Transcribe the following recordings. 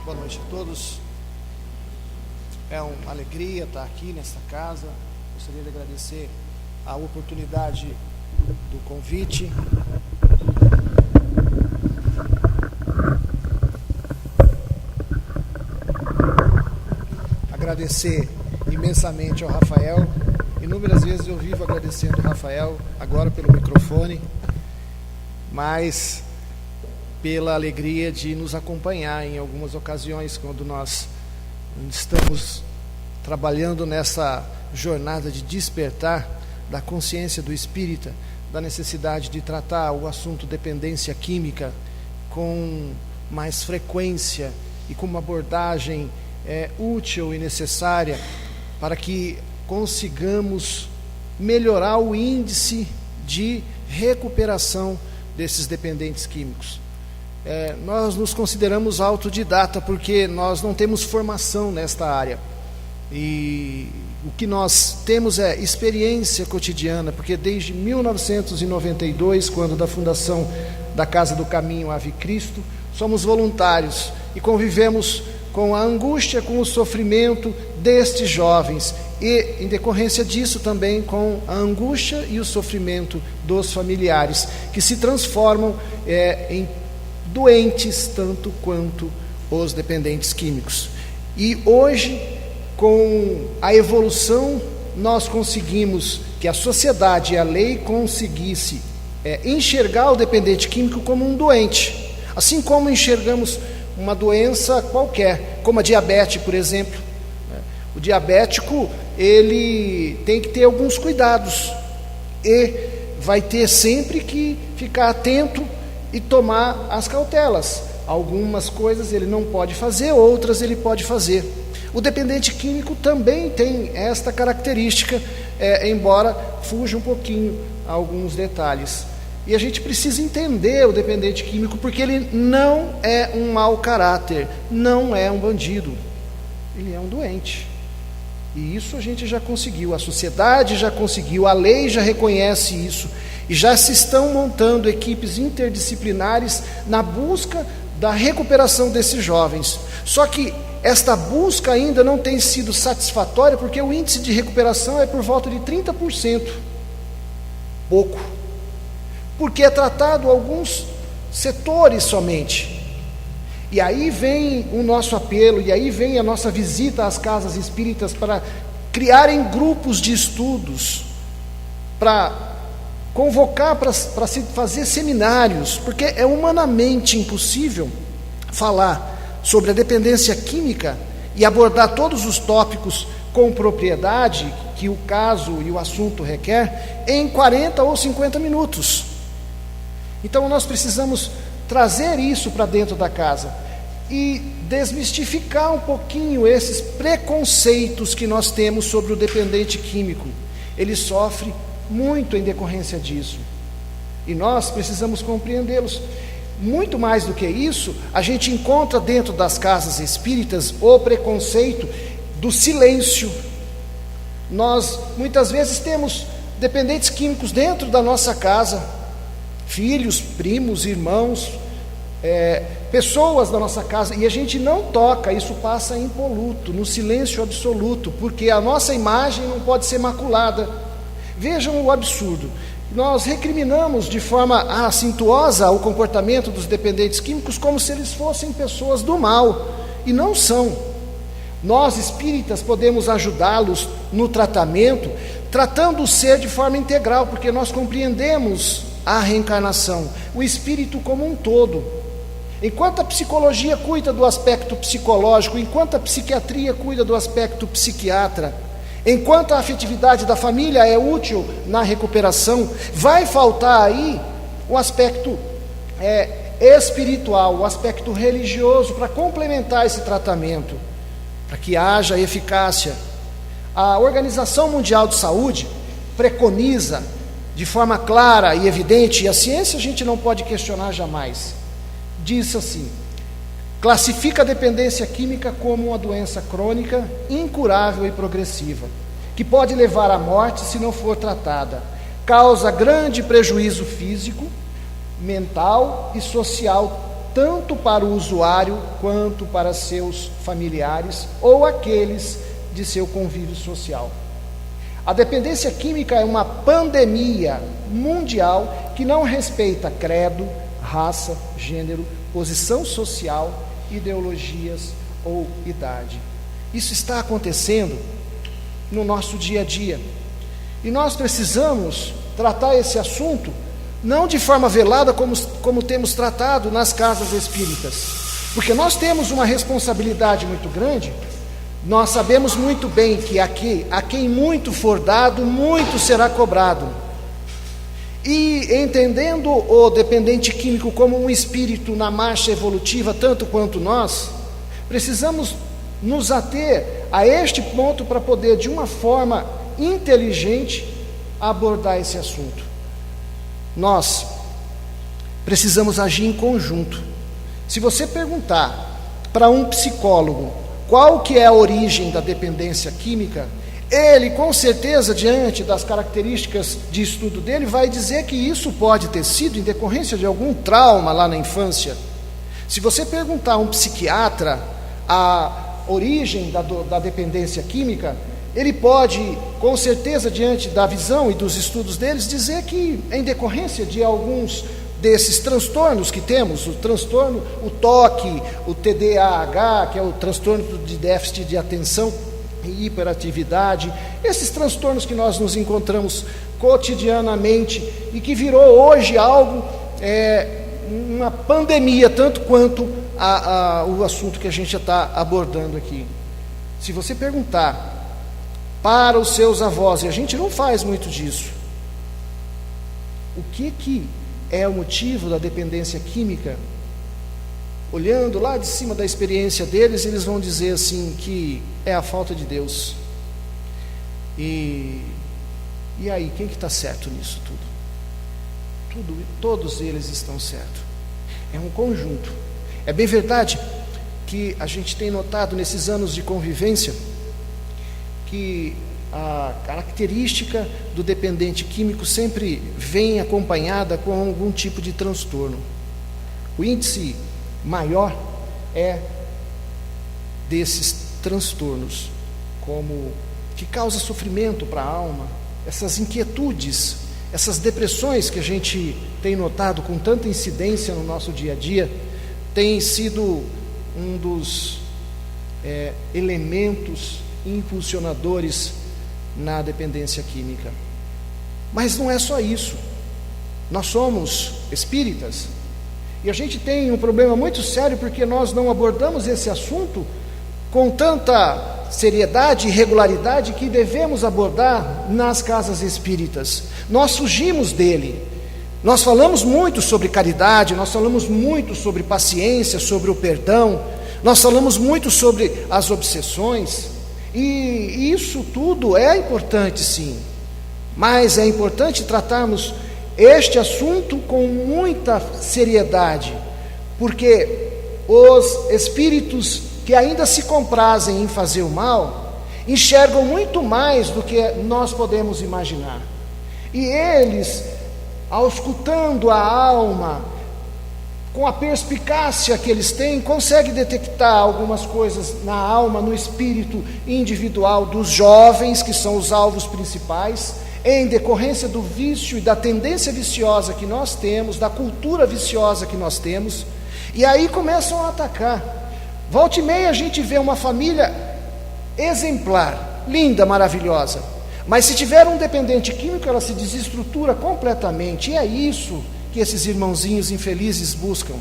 Boa noite a todos. É uma alegria estar aqui nesta casa. Gostaria de agradecer a oportunidade do convite. Agradecer imensamente ao Rafael. Inúmeras vezes eu vivo agradecendo ao Rafael, agora pelo microfone, mas pela alegria de nos acompanhar em algumas ocasiões, quando nós estamos trabalhando nessa jornada de despertar da consciência do espírita, da necessidade de tratar o assunto dependência química com mais frequência e com uma abordagem útil e necessária para que consigamos melhorar o índice de recuperação desses dependentes químicos. Nós nos consideramos autodidata porque nós não temos formação nesta área, e o que nós temos é experiência cotidiana, porque desde 1992, quando da fundação da Casa do Caminho Ave Cristo, somos voluntários e convivemos com a angústia, com o sofrimento destes jovens e, em decorrência disso, também com a angústia e o sofrimento dos familiares, que se transformam em doentes tanto quanto os dependentes químicos. E hoje, com a evolução, nós conseguimos que a sociedade e a lei conseguisse enxergar o dependente químico como um doente, assim como enxergamos uma doença qualquer, como a diabetes, por exemplo. O diabético, ele tem que ter alguns cuidados e vai ter sempre que ficar atento e tomar as cautelas. Algumas coisas ele não pode fazer, outras ele pode fazer. O dependente químico também tem esta característica, embora fuja um pouquinho a alguns detalhes. E a gente precisa entender o dependente químico, porque ele não é um mau caráter, não é um bandido, ele é um doente. E isso a gente já conseguiu, a sociedade já conseguiu, a lei já reconhece isso, e já se estão montando equipes interdisciplinares na busca da recuperação desses jovens. Só que esta busca ainda não tem sido satisfatória, porque o índice de recuperação é por volta de 30%. Pouco. Porque é tratado alguns setores somente. E aí vem o nosso apelo, e aí vem a nossa visita às casas espíritas para criarem grupos de estudos, para convocar para se fazer seminários, porque é humanamente impossível falar sobre a dependência química e abordar todos os tópicos com propriedade que o caso e o assunto requer em 40 ou 50 minutos. Então nós precisamos trazer isso para dentro da casa e desmistificar um pouquinho esses preconceitos que nós temos sobre o dependente químico. Ele sofre muito em decorrência disso, e nós precisamos compreendê-los. Muito mais do que isso, a gente encontra dentro das casas espíritas o preconceito do silêncio. Nós muitas vezes temos dependentes químicos dentro da nossa casa, filhos, primos, irmãos, pessoas da nossa casa, e a gente não toca, isso passa impoluto, no silêncio absoluto, porque a nossa imagem não pode ser maculada. Vejam o absurdo. Nós recriminamos de forma assintosa o comportamento dos dependentes químicos como se eles fossem pessoas do mal, e não são. Nós espíritas podemos ajudá-los no tratamento, tratando o ser de forma integral, porque nós compreendemos a reencarnação, o espírito como um todo. Enquanto a psicologia cuida do aspecto psicológico, enquanto a psiquiatria cuida do aspecto psiquiatra, enquanto a afetividade da família é útil na recuperação, vai faltar aí o aspecto espiritual, o aspecto religioso para complementar esse tratamento, para que haja eficácia. A Organização Mundial de Saúde preconiza de forma clara e evidente, e a ciência a gente não pode questionar jamais, diz assim: classifica a dependência química como uma doença crônica, incurável e progressiva, que pode levar à morte se não for tratada. Causa grande prejuízo físico, mental e social tanto para o usuário quanto para seus familiares ou aqueles de seu convívio social. A dependência química é uma pandemia mundial que não respeita credo, raça, gênero, posição social, ideologias ou idade. Isso está acontecendo no nosso dia a dia. E nós precisamos tratar esse assunto não de forma velada como temos tratado nas casas espíritas, porque nós temos uma responsabilidade muito grande. Nós sabemos muito bem que aqui, a quem muito for dado, muito será cobrado. E entendendo o dependente químico como um espírito na marcha evolutiva, tanto quanto nós, precisamos nos ater a este ponto para poder, de uma forma inteligente, abordar esse assunto. Nós precisamos agir em conjunto. Se você perguntar para um psicólogo qual que é a origem da dependência química, ele, com certeza, diante das características de estudo dele, vai dizer que isso pode ter sido em decorrência de algum trauma lá na infância. Se você perguntar a um psiquiatra a origem da dependência química, ele pode, com certeza, diante da visão e dos estudos deles, dizer que é em decorrência de alguns desses transtornos que temos, o transtorno, o TOC, o TDAH, que é o transtorno de déficit de atenção e hiperatividade, esses transtornos que nós nos encontramos cotidianamente e que virou hoje algo, uma pandemia, tanto quanto o assunto que a gente já está abordando aqui. Se você perguntar para os seus avós, e a gente não faz muito disso, o que é o motivo da dependência química, olhando lá de cima da experiência deles, eles vão dizer assim que é a falta de Deus. E aí, quem que está certo nisso tudo? Todos eles estão certos. É um conjunto. É bem verdade que a gente tem notado nesses anos de convivência que a característica do dependente químico sempre vem acompanhada com algum tipo de transtorno. O índice maior é desses transtornos, como que causa sofrimento para a alma, essas inquietudes, essas depressões que a gente tem notado com tanta incidência no nosso dia a dia, tem sido um dos elementos impulsionadores na dependência química. Mas não é só isso. Nós somos espíritas e a gente tem um problema muito sério porque nós não abordamos esse assunto com tanta seriedade e regularidade que devemos abordar nas casas espíritas. Nós fugimos dele. Nós falamos muito sobre caridade, nós falamos muito sobre paciência, sobre o perdão, nós falamos muito sobre as obsessões, e isso tudo é importante, sim, mas é importante tratarmos este assunto com muita seriedade, porque os espíritos que ainda se comprazem em fazer o mal enxergam muito mais do que nós podemos imaginar, e eles, auscultando a alma, com a perspicácia que eles têm, conseguem detectar algumas coisas na alma, no espírito individual dos jovens, que são os alvos principais, em decorrência do vício e da tendência viciosa que nós temos, da cultura viciosa que nós temos, e aí começam a atacar. Volta e meia a gente vê uma família exemplar, linda, maravilhosa, mas se tiver um dependente químico, ela se desestrutura completamente, e é isso que esses irmãozinhos infelizes buscam.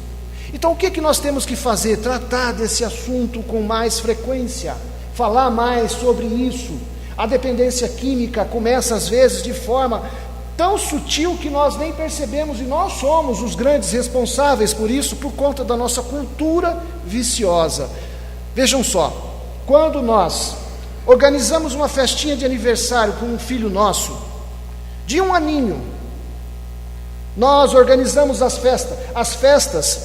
Então o que nós temos que fazer? Tratar desse assunto com mais frequência, falar mais sobre isso. A dependência química começa às vezes de forma tão sutil que nós nem percebemos, e nós somos os grandes responsáveis por isso, por conta da nossa cultura viciosa. Vejam só, quando nós organizamos uma festinha de aniversário com um filho nosso, de 1 aninho, nós organizamos as festas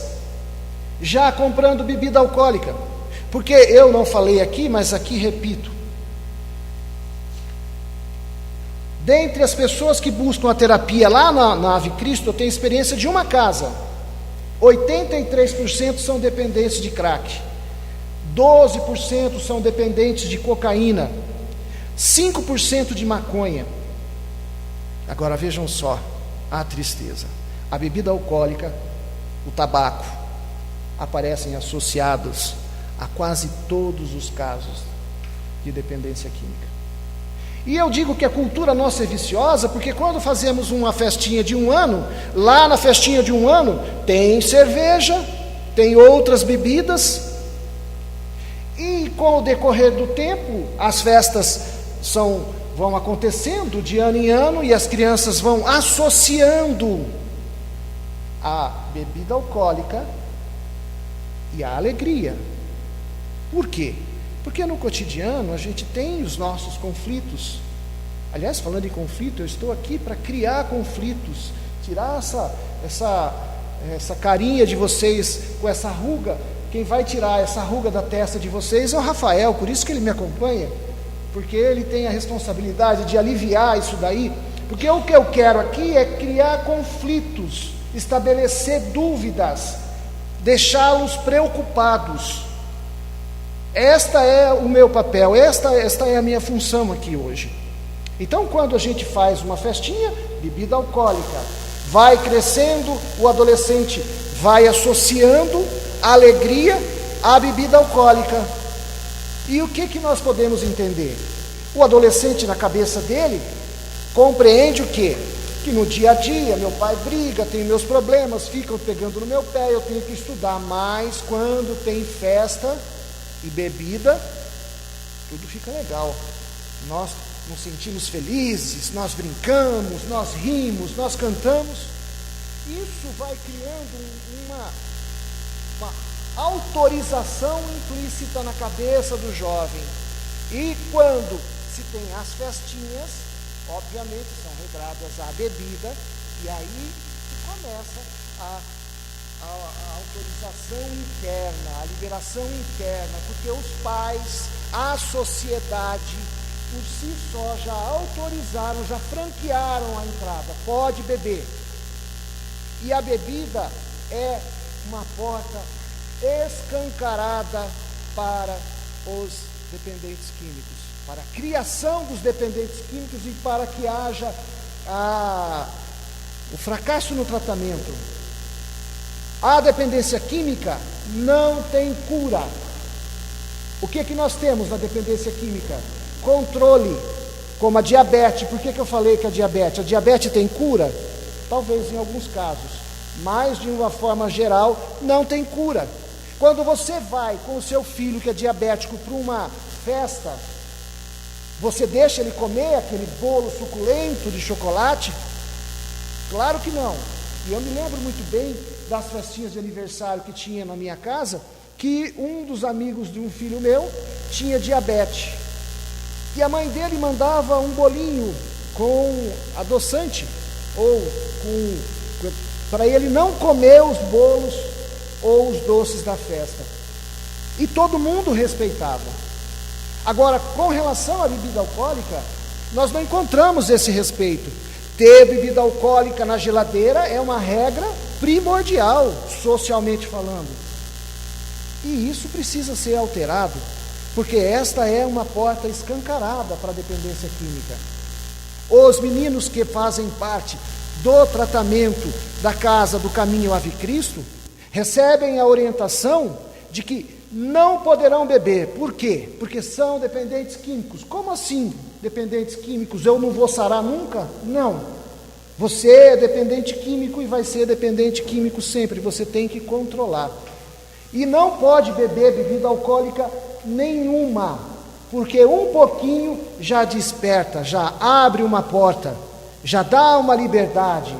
já comprando bebida alcoólica, porque eu não falei aqui, mas aqui repito, dentre as pessoas que buscam a terapia lá na Ave Cristo, eu tenho experiência de uma casa, 83% são dependentes de crack, 12% são dependentes de cocaína, 5% de maconha. Agora vejam só a tristeza. A bebida alcoólica, o tabaco, aparecem associados a quase todos os casos de dependência química. E eu digo que a cultura nossa é viciosa, porque quando fazemos uma festinha de 1 ano, lá na festinha de 1 ano, tem cerveja, tem outras bebidas, e com o decorrer do tempo, as festas vão acontecendo de ano em ano, e as crianças vão associando a bebida alcoólica e a alegria. Por quê? Porque no cotidiano a gente tem os nossos conflitos. Aliás, falando em conflito, eu estou aqui para criar conflitos, tirar essa carinha de vocês com essa ruga. Quem vai tirar essa ruga da testa de vocês é o Rafael, por isso que ele me acompanha, porque ele tem a responsabilidade de aliviar isso daí, porque o que eu quero aqui é criar conflitos, estabelecer dúvidas, deixá-los preocupados. Esta é o meu papel, esta é a minha função aqui hoje. Então, quando a gente faz uma festinha, bebida alcoólica, vai crescendo, o adolescente vai associando a alegria à bebida alcoólica. E o que nós podemos entender? O adolescente, na cabeça dele, compreende o quê? Que no dia a dia, meu pai briga, tem meus problemas, ficam pegando no meu pé, eu tenho que estudar, mas quando tem festa e bebida, tudo fica legal. Nós nos sentimos felizes, nós brincamos, nós rimos, nós cantamos. Isso vai criando uma autorização implícita na cabeça do jovem. E quando se tem as festinhas, obviamente são regradas à bebida, e aí começa a autorização interna, a liberação interna, porque os pais, a sociedade, por si só, já autorizaram, já franquearam a entrada, pode beber. E a bebida é uma porta escancarada para os dependentes químicos, para a criação dos dependentes químicos e para que haja o fracasso no tratamento. A dependência química não tem cura. O que nós temos na dependência química? Controle, como a diabetes. Por que eu falei que a diabetes tem cura? Talvez em alguns casos, mas de uma forma geral não tem cura. Quando você vai com o seu filho que é diabético para uma festa, você deixa ele comer aquele bolo suculento de chocolate? Claro que não. E eu me lembro muito bem das festinhas de aniversário que tinha na minha casa, que um dos amigos de um filho meu tinha diabetes. E a mãe dele mandava um bolinho com adoçante, ou para ele não comer os bolos ou os doces da festa. E todo mundo respeitava. Agora, com relação à bebida alcoólica, nós não encontramos esse respeito. Ter bebida alcoólica na geladeira é uma regra primordial, socialmente falando. E isso precisa ser alterado, porque esta é uma porta escancarada para a dependência química. Os meninos que fazem parte do tratamento da Casa do Caminho Ave Cristo recebem a orientação de que não poderão beber. Por quê? Porque são dependentes químicos. Como assim, dependentes químicos? Eu não vou sarar nunca? Não. Você é dependente químico e vai ser dependente químico sempre. Você tem que controlar. E não pode beber bebida alcoólica nenhuma, porque um pouquinho já desperta, já abre uma porta, já dá uma liberdade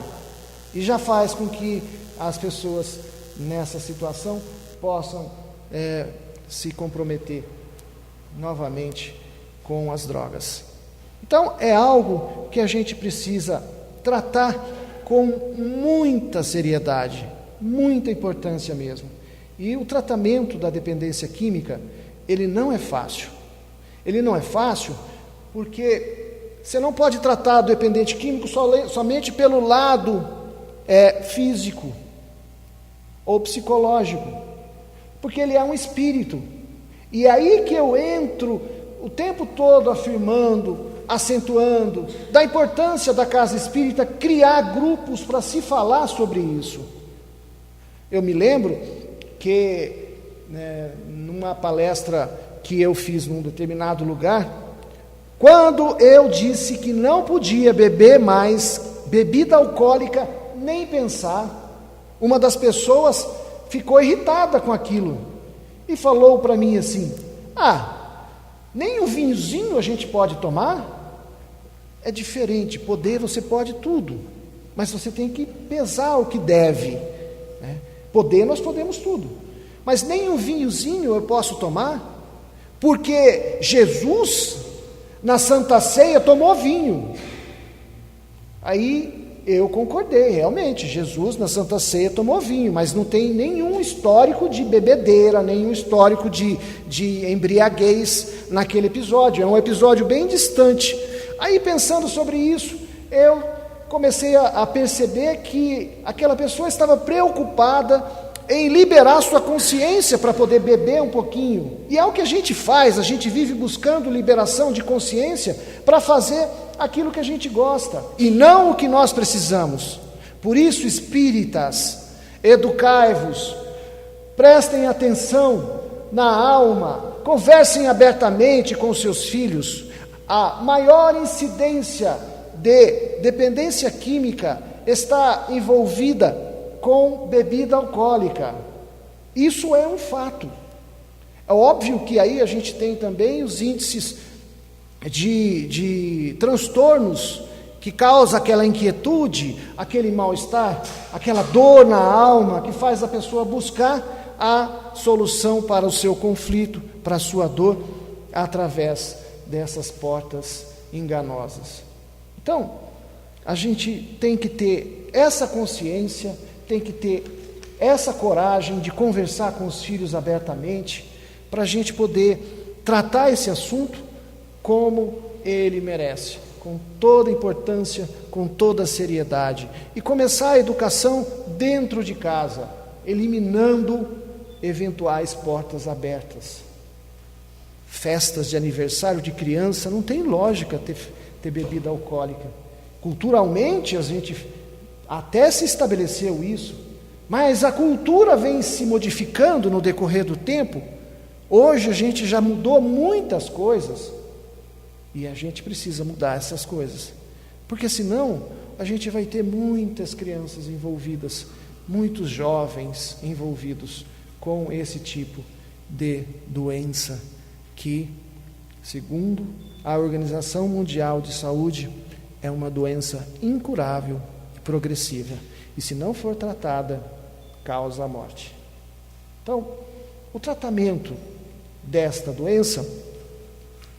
e já faz com que as pessoas nessa situação possam se comprometer novamente com as drogas. Então é algo que a gente precisa tratar com muita seriedade, muita importância mesmo. E o tratamento da dependência química, ele não é fácil. Ele não é fácil porque você não pode tratar do dependente químico somente pelo lado físico. ou psicológico, porque ele é um espírito. E é aí que eu entro o tempo todo afirmando, acentuando, da importância da casa espírita criar grupos para se falar sobre isso. Eu me lembro que, numa palestra que eu fiz num determinado lugar, quando eu disse que não podia beber mais bebida alcoólica, nem pensar, uma das pessoas ficou irritada com aquilo e falou para mim assim: nem um vinhozinho a gente pode tomar? É diferente, poder você pode tudo, mas você tem que pesar o que deve, né? Poder nós podemos tudo, mas nem um vinhozinho eu posso tomar, porque Jesus na Santa Ceia tomou vinho. Aí eu concordei, realmente, Jesus na Santa Ceia tomou vinho, mas não tem nenhum histórico de bebedeira, nenhum histórico de embriaguez naquele episódio, é um episódio bem distante. Aí, pensando sobre isso, eu comecei a perceber que aquela pessoa estava preocupada em liberar sua consciência para poder beber um pouquinho, e é o que a gente faz, a gente vive buscando liberação de consciência para fazer aquilo que a gente gosta, e não o que nós precisamos. Por isso, espíritas, educai-vos, prestem atenção na alma, conversem abertamente com seus filhos. A maior incidência de dependência química está envolvida com bebida alcoólica. Isso é um fato. É óbvio que aí a gente tem também os índices de transtornos que causa aquela inquietude, aquele mal-estar, aquela dor na alma, que faz a pessoa buscar a solução para o seu conflito, para a sua dor, através dessas portas enganosas. Então, a gente tem que ter essa consciência, tem que ter essa coragem de conversar com os filhos abertamente, para a gente poder tratar esse assunto como ele merece, com toda a importância, com toda a seriedade, e começar a educação dentro de casa, eliminando eventuais portas abertas. Festas de aniversário de criança, não tem lógica ter bebida alcoólica. Culturalmente a gente até se estabeleceu isso, mas a cultura vem se modificando no decorrer do tempo. Hoje a gente já mudou muitas coisas, e a gente precisa mudar essas coisas, porque senão a gente vai ter muitas crianças envolvidas, muitos jovens envolvidos com esse tipo de doença, que, segundo a Organização Mundial de Saúde, é uma doença incurável e progressiva, e se não for tratada, causa a morte. Então, o tratamento desta doença,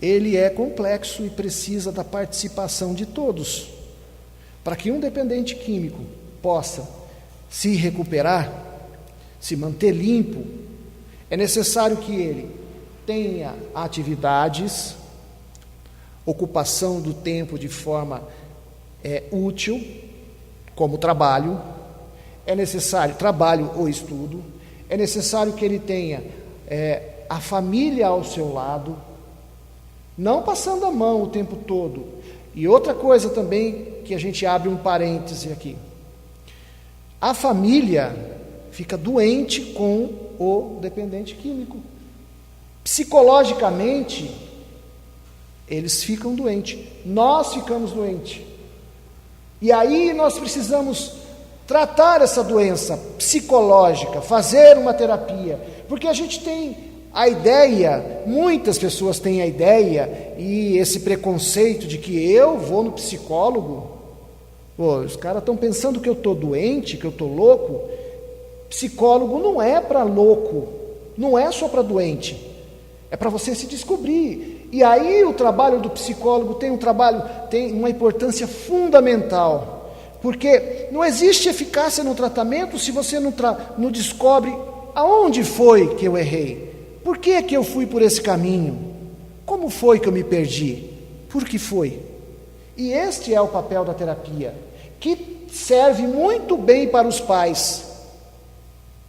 ele é complexo e precisa da participação de todos. Para que um dependente químico possa se recuperar, se manter limpo, é necessário que ele tenha atividades, ocupação do tempo de forma útil, como trabalho, é necessário trabalho ou estudo, é necessário que ele tenha a família ao seu lado, não passando a mão o tempo todo. E outra coisa também, que a gente abre um parêntese aqui, a família fica doente com o dependente químico. Psicologicamente, eles ficam doentes, nós ficamos doentes. E aí nós precisamos tratar essa doença psicológica, fazer uma terapia, porque a gente tem a ideia, muitas pessoas têm a ideia e esse preconceito de que eu vou no psicólogo, os caras estão pensando que eu estou doente, que eu estou louco. Psicólogo não é para louco, não é só para doente, é para você se descobrir. E aí o trabalho do psicólogo tem uma importância fundamental, porque não existe eficácia no tratamento se você não descobre aonde foi que eu errei, por que eu fui por esse caminho, como foi que eu me perdi, por que foi. E este é o papel da terapia, que serve muito bem para os pais.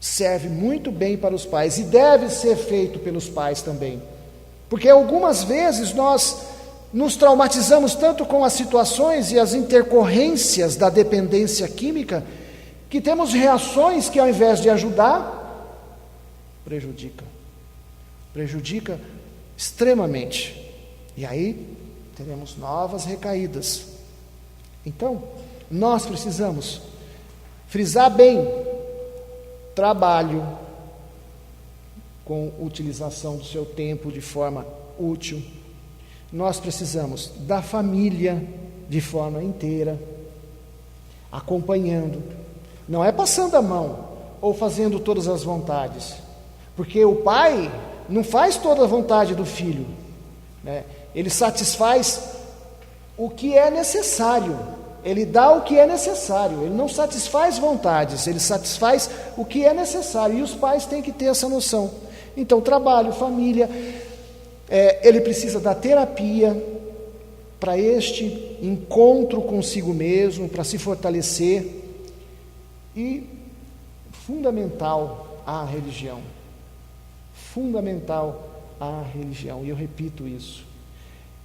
serve muito bem para os pais e deve ser feito pelos pais também. Porque algumas vezes nós nos traumatizamos tanto com as situações e as intercorrências da dependência química, que temos reações que, ao invés de ajudar, prejudica extremamente. E aí teremos novas recaídas. Então, nós precisamos frisar bem: trabalho com utilização do seu tempo de forma útil. Nós precisamos da família de forma inteira, acompanhando. Não é passando a mão ou fazendo todas as vontades, porque o pai não faz toda a vontade do filho, né? Ele satisfaz o que é necessário, ele dá o que é necessário, ele não satisfaz vontades, ele satisfaz o que é necessário, e os pais têm que ter essa noção. Então, trabalho, família, ele precisa da terapia para este encontro consigo mesmo, para se fortalecer, e fundamental a religião, e eu repito isso.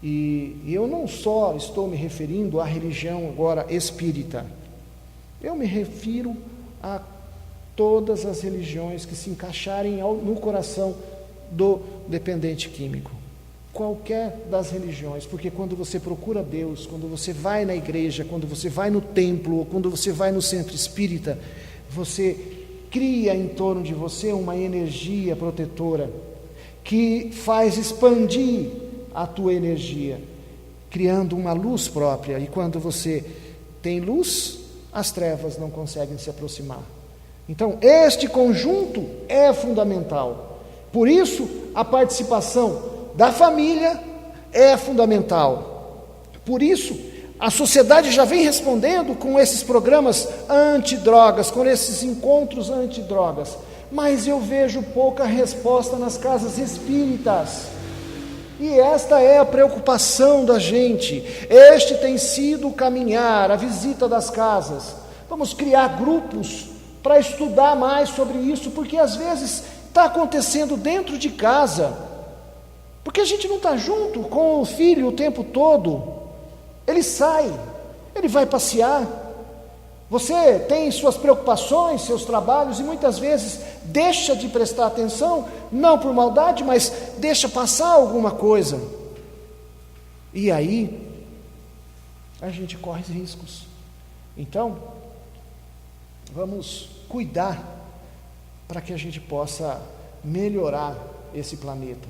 E eu não só estou me referindo à religião agora espírita, eu me refiro a todas as religiões que se encaixarem no coração do dependente químico, qualquer das religiões, porque quando você procura Deus, quando você vai na igreja, quando você vai no templo, ou quando você vai no centro espírita, você cria em torno de você uma energia protetora, que faz expandir a tua energia, criando uma luz própria, e quando você tem luz, as trevas não conseguem se aproximar. Então, este conjunto é fundamental. Por isso, a participação da família é fundamental. Por isso, a sociedade já vem respondendo com esses programas antidrogas, com esses encontros antidrogas, mas eu vejo pouca resposta nas casas espíritas. E esta é a preocupação da gente. Este tem sido o caminhar, a visita das casas. Vamos criar grupos para estudar mais sobre isso, porque às vezes está acontecendo dentro de casa, porque a gente não está junto com o filho o tempo todo. Ele sai, ele vai passear, você tem suas preocupações, seus trabalhos, e muitas vezes deixa de prestar atenção, não por maldade, mas deixa passar alguma coisa, e aí a gente corre riscos. Então, vamos cuidar para que a gente possa melhorar esse planeta,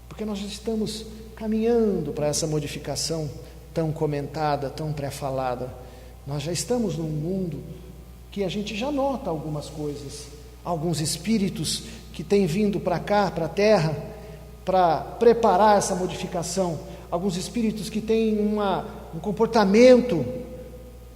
porque nós já estamos caminhando para essa modificação tão comentada, tão pré-falada. Nós já estamos num mundo que a gente já nota algumas coisas, alguns espíritos que têm vindo para cá, para a Terra, para preparar essa modificação, alguns espíritos que têm um comportamento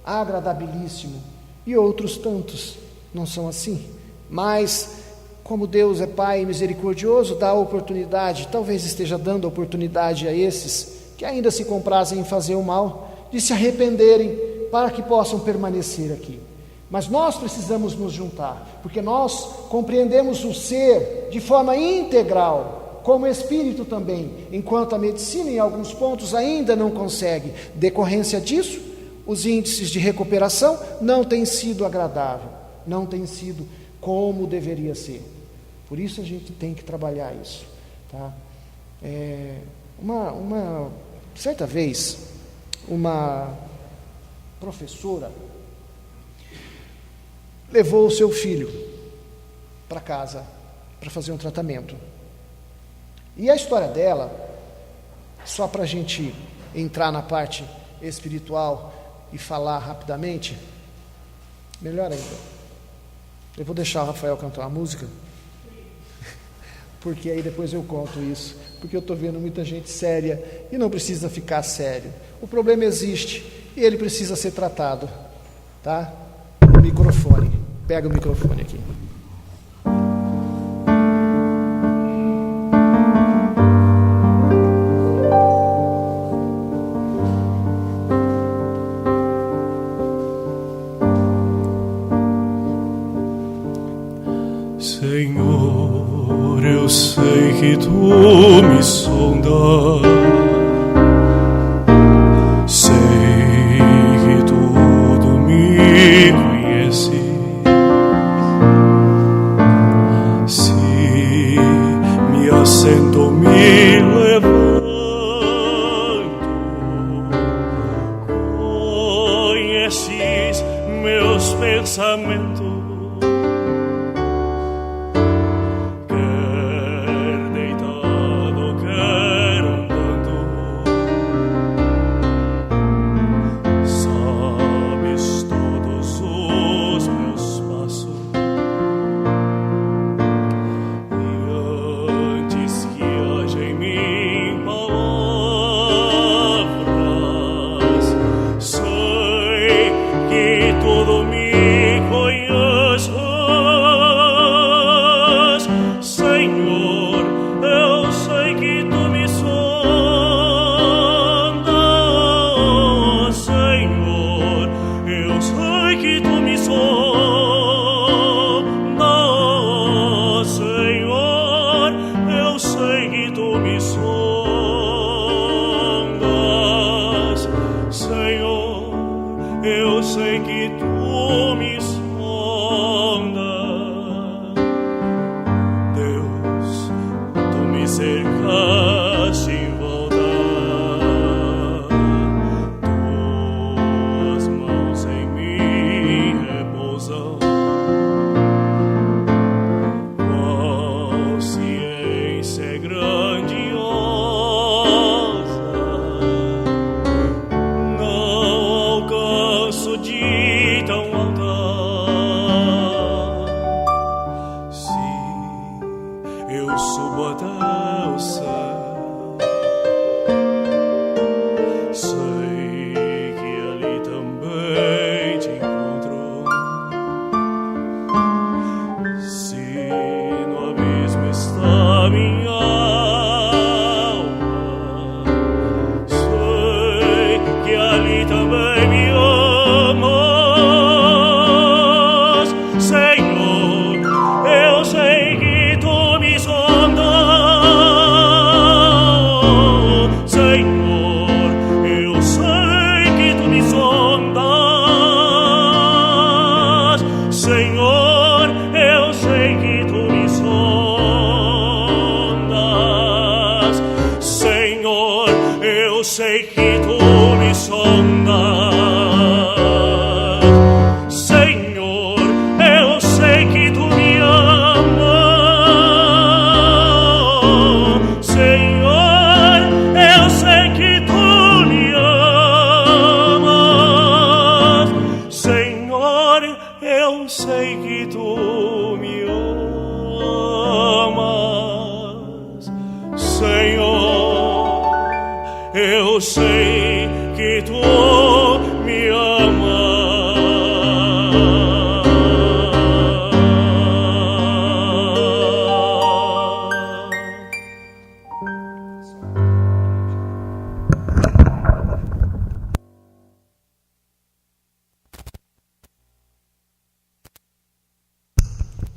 agradabilíssimo, e outros tantos não são assim. Mas, como Deus é Pai misericordioso, dá a oportunidade, talvez esteja dando a oportunidade a esses que ainda se comprazem em fazer o mal, de se arrependerem, para que possam permanecer aqui. Mas nós precisamos nos juntar, porque nós compreendemos o ser de forma integral, como espírito também, enquanto a medicina em alguns pontos ainda não consegue. Decorrência disso, os índices de recuperação não têm sido agradável, não têm sido como deveria ser. Por isso a gente tem que trabalhar isso, tá? Certa vez, uma professora levou o seu filho para casa para fazer um tratamento. E a história dela, só para a gente entrar na parte espiritual e falar rapidamente, melhor ainda, eu vou deixar o Rafael cantar uma música, porque aí depois eu conto isso, porque eu estou vendo muita gente séria e não precisa ficar sério. O problema existe e ele precisa ser tratado, tá? O microfone, pega o microfone aqui. Senhor, eu sei que tu me sondas, sei que tudo me conheces. Se me assento, me levanto, conheces meus pensamentos.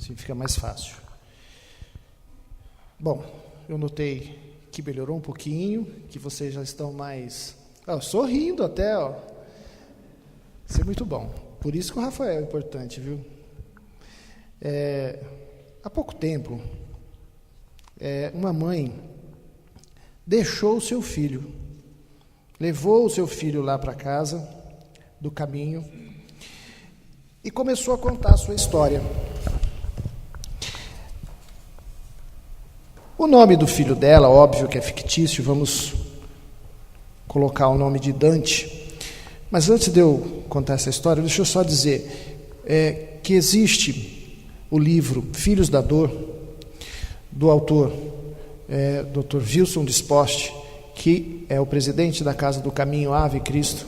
Assim fica mais fácil. Bom, eu notei que melhorou um pouquinho, que vocês já estão mais... sorrindo até, ó. Isso é muito bom. Por isso que o Rafael é importante, viu? Há pouco tempo, uma mãe deixou o seu filho, levou o seu filho lá para casa, do caminho, e começou a contar a sua história. O nome do filho dela, óbvio que é fictício, vamos colocar o nome de Dante. Mas antes de eu contar essa história, deixa eu só dizer que existe o livro Filhos da Dor, do autor Dr. Wilson Disposte, que é o presidente da Casa do Caminho Ave Cristo,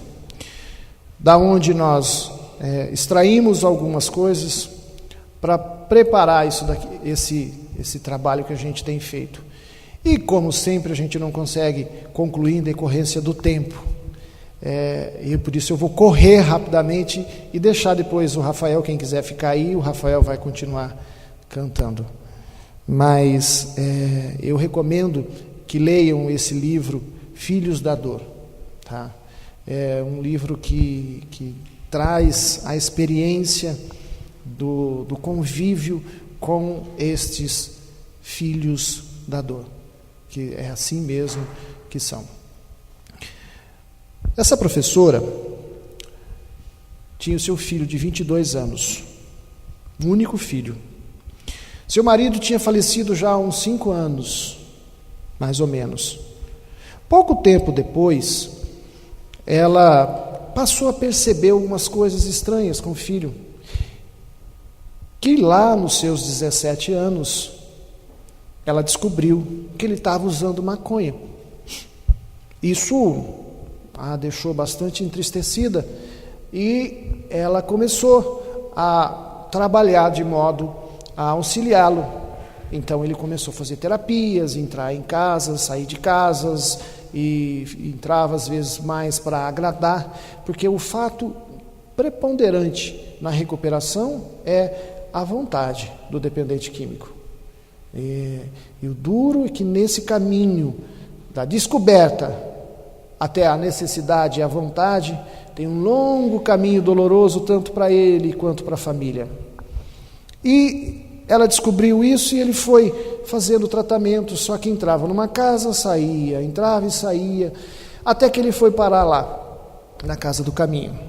da onde nós extraímos algumas coisas para preparar isso daqui, esse trabalho que a gente tem feito. E, como sempre, a gente não consegue concluir em decorrência do tempo. E por isso eu vou correr rapidamente e deixar depois o Rafael, quem quiser ficar aí, o Rafael vai continuar cantando. mas eu recomendo que leiam esse livro, Filhos da Dor. Tá? É um livro que traz a experiência do convívio com estes filhos da dor, que é assim mesmo que são. Essa professora tinha o seu filho de 22 anos, um único filho. Seu marido tinha falecido já há uns 5 anos, mais ou menos. Pouco tempo depois, ela passou a perceber algumas coisas estranhas com o filho, que lá nos seus 17 anos, ela descobriu que ele estava usando maconha. Isso a deixou bastante entristecida e ela começou a trabalhar de modo a auxiliá-lo. Então ele começou a fazer terapias, entrar em casas, sair de casas, e entrava às vezes mais para agradar, porque o fato preponderante na recuperação é a vontade do dependente químico. E o duro é que nesse caminho da descoberta até a necessidade e a vontade, tem um longo caminho doloroso tanto para ele quanto para a família. E ela descobriu isso e ele foi fazendo o tratamento, só que entrava numa casa, saía, entrava e saía, até que ele foi parar lá, na Casa do Caminho.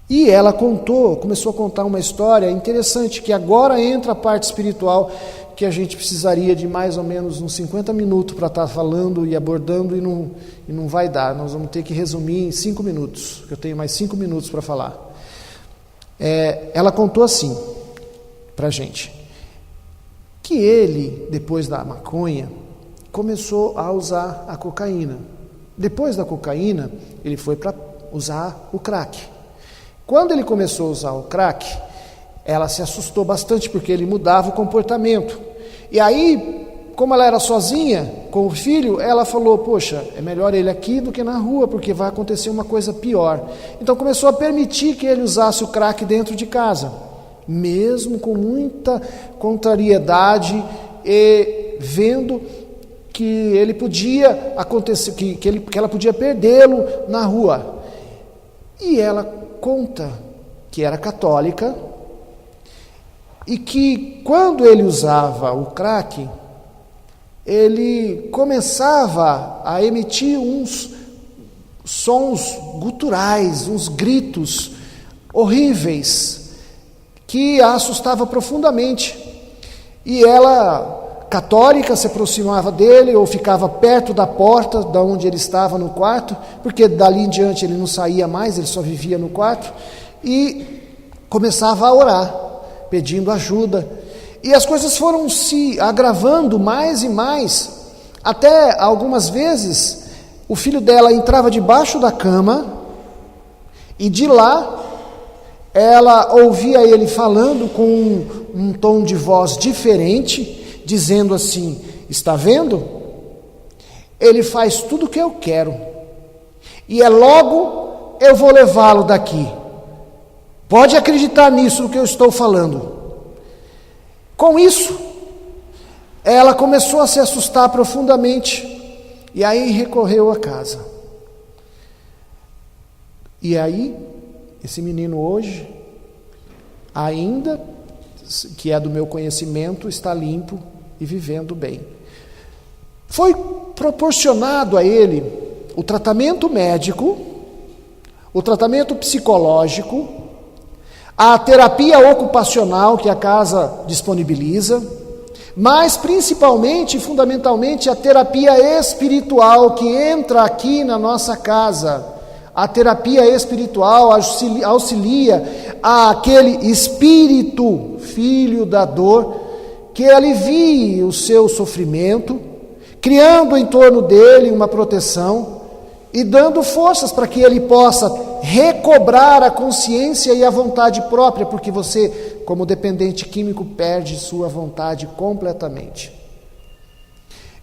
E ela começou a contar uma história interessante, que agora entra a parte espiritual, que a gente precisaria de mais ou menos uns 50 minutos para estar falando e abordando, e não vai dar. Nós vamos ter que resumir em 5 minutos, que eu tenho mais 5 minutos para falar. Ela contou assim para a gente, que ele, depois da maconha, começou a usar a cocaína. Depois da cocaína, ele foi para usar o crack. Quando ele começou a usar o crack, ela se assustou bastante, porque ele mudava o comportamento. E aí, como ela era sozinha com o filho, ela falou, poxa, é melhor ele aqui do que na rua, porque vai acontecer uma coisa pior. Então começou a permitir que ele usasse o crack dentro de casa, mesmo com muita contrariedade, e vendo que ele podia acontecer, que ela podia perdê-lo na rua. E ela conta que era católica, e que quando ele usava o crack, ele começava a emitir uns sons guturais, uns gritos horríveis, que a assustava profundamente. E ela, católica, se aproximava dele ou ficava perto da porta da onde ele estava no quarto, porque dali em diante ele não saía mais, ele só vivia no quarto, e começava a orar, pedindo ajuda. E as coisas foram se agravando mais e mais, até algumas vezes o filho dela entrava debaixo da cama, e de lá ela ouvia ele falando com um tom de voz diferente, dizendo assim, está vendo? Ele faz tudo o que eu quero, e logo eu vou levá-lo daqui. Pode acreditar nisso que eu estou falando. Com isso, ela começou a se assustar profundamente, e aí recorreu à casa. E aí, esse menino hoje, ainda, que é do meu conhecimento, está limpo e vivendo bem. Foi proporcionado a ele o tratamento médico, o tratamento psicológico, a terapia ocupacional que a casa disponibiliza, mas principalmente e fundamentalmente a terapia espiritual que entra aqui na nossa casa. A terapia espiritual auxilia aquele espírito, filho da dor, que alivie o seu sofrimento, criando em torno dele uma proteção e dando forças para que ele possa recobrar a consciência e a vontade própria, porque você, como dependente químico, perde sua vontade completamente.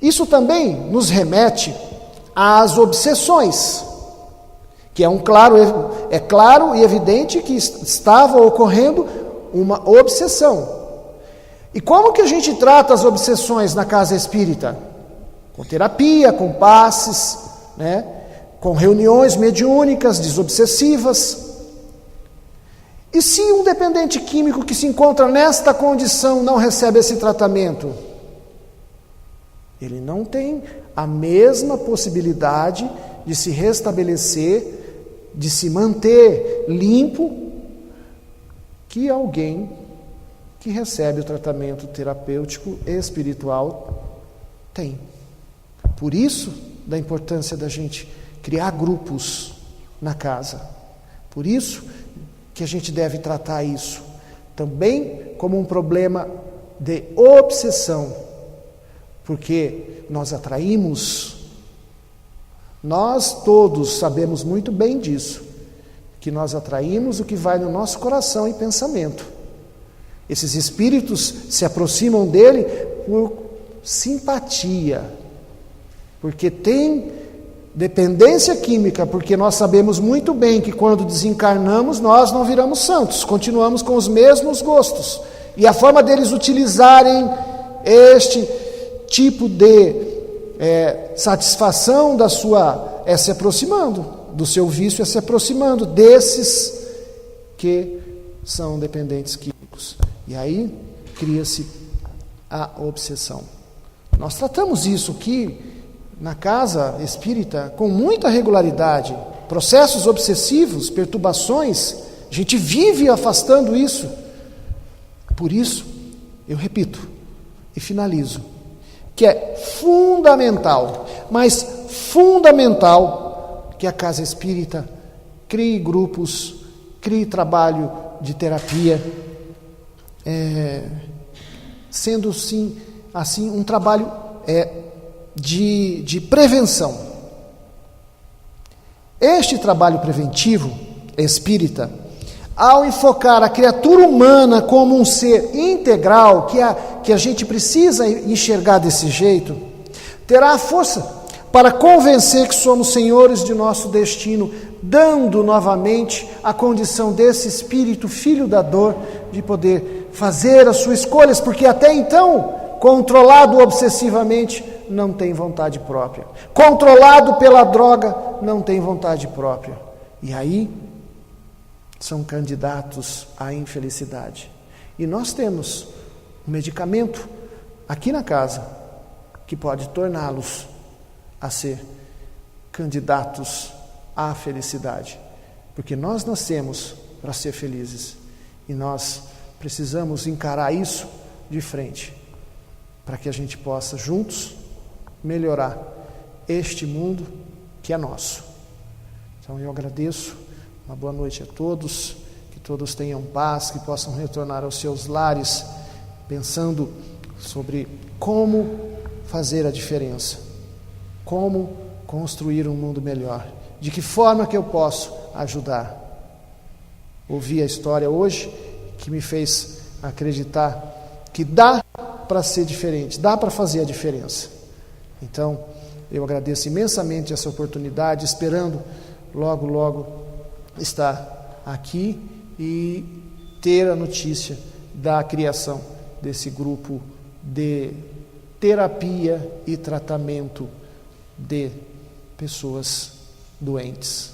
Isso também nos remete às obsessões, que é claro e evidente que estava ocorrendo uma obsessão. E como que a gente trata as obsessões na casa espírita? Com terapia, com passes, né? Com reuniões mediúnicas, desobsessivas. E se um dependente químico que se encontra nesta condição não recebe esse tratamento? Ele não tem a mesma possibilidade de se restabelecer, de se manter limpo, que alguém que recebe o tratamento terapêutico e espiritual tem. Por isso, da importância da gente criar grupos na casa. Por isso que a gente deve tratar isso também como um problema de obsessão, porque nós atraímos, nós todos sabemos muito bem disso, que nós atraímos o que vai no nosso coração e pensamento. Esses espíritos se aproximam dele por simpatia, porque tem dependência química, porque nós sabemos muito bem que quando desencarnamos nós não viramos santos, continuamos com os mesmos gostos. E a forma deles utilizarem este tipo de satisfação da sua é se aproximando do seu vício, é se aproximando desses que são dependentes químicos. E aí cria-se a obsessão. Nós tratamos isso aqui na casa espírita com muita regularidade. Processos obsessivos, perturbações, a gente vive afastando isso. Por isso, eu repito e finalizo, que é fundamental, mas fundamental, que a casa espírita crie grupos, crie trabalho de terapia, sendo assim um trabalho de prevenção. Este trabalho preventivo espírita, ao enfocar a criatura humana como um ser integral, que a gente precisa enxergar desse jeito, terá a força para convencer que somos senhores de nosso destino, dando novamente a condição desse espírito filho da dor de poder fazer as suas escolhas, porque até então, controlado obsessivamente, não tem vontade própria. Controlado pela droga, não tem vontade própria. E aí, são candidatos à infelicidade. E nós temos um medicamento aqui na casa que pode torná-los a ser candidatos à felicidade. Porque nós nascemos para ser felizes. E nós precisamos encarar isso de frente, para que a gente possa juntos melhorar este mundo que é nosso. Então eu agradeço, uma boa noite a todos, que todos tenham paz, que possam retornar aos seus lares, pensando sobre como fazer a diferença, como construir um mundo melhor, de que forma que eu posso ajudar. Ouvi a história hoje que me fez acreditar que dá para ser diferente, dá para fazer a diferença. Então, eu agradeço imensamente essa oportunidade, esperando logo, logo estar aqui e ter a notícia da criação desse grupo de terapia e tratamento de pessoas doentes.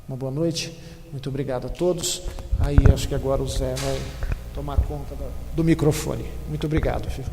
Uma boa noite, muito obrigado a todos. Aí acho que agora o Zé vai tomar conta do microfone. Muito obrigado, filho.